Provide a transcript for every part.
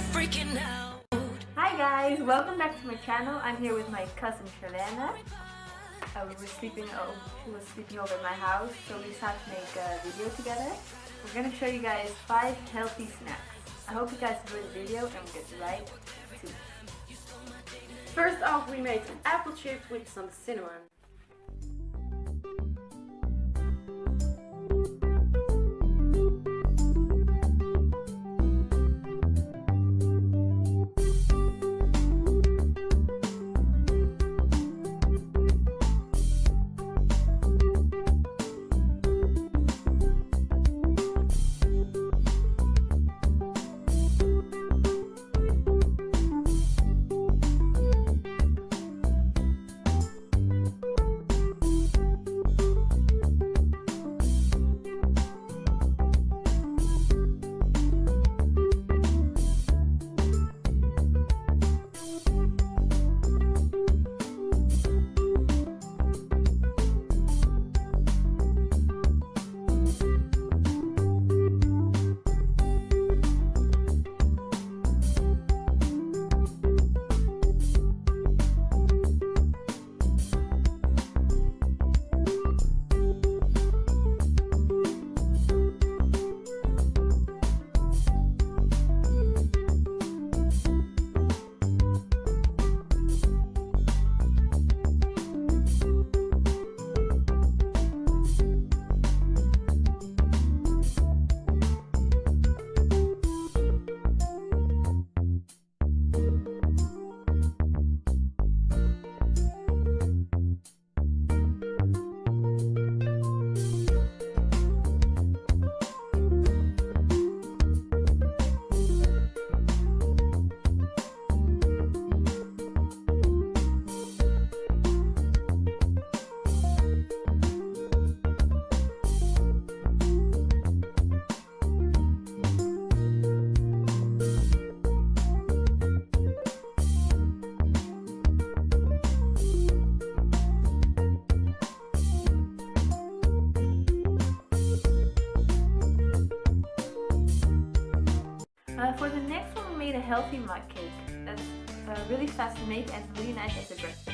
freaking out. Hi guys, welcome back to my channel. I'm here with my cousin Charlene. She was sleeping over at my house, so we decided to make a video together. We're gonna show you guys 5 healthy snacks. I hope you guys enjoy the video and we'll get right to it. First off, we made some apple chips with some cinnamon. For the next one, we made a healthy mug cake. That's really fast to make and really nice as a breakfast.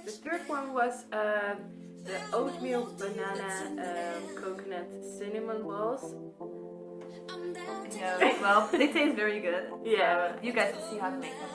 The third one was the oatmeal banana coconut cinnamon balls. Yeah, well, they taste very good. Yeah. So you guys will see how to make them.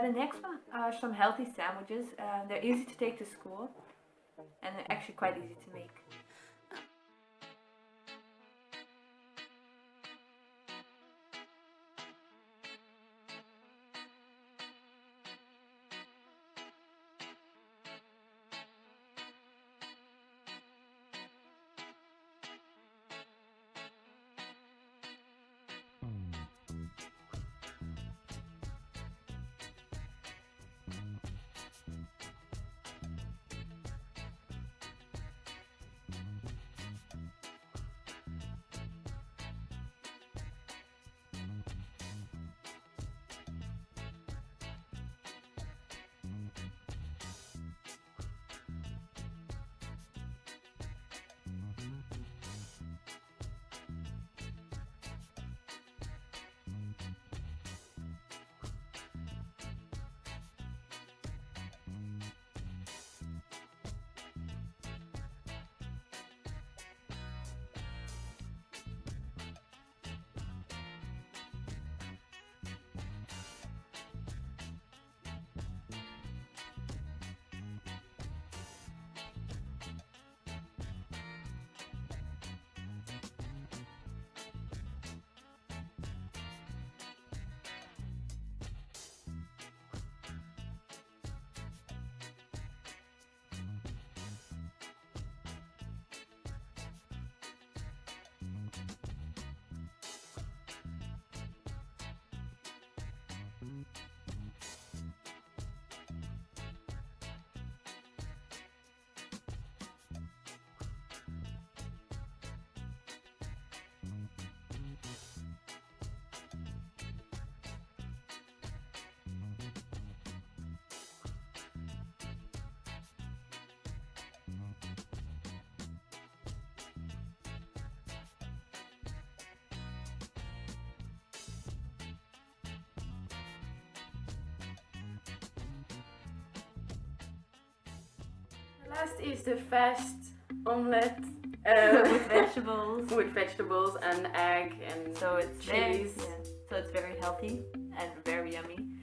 The next one are some healthy sandwiches. They're easy to take to school and they're actually quite easy to make. Last is the fast omelette With vegetables. with vegetables and egg and So it's cheese. So it's very healthy and very yummy.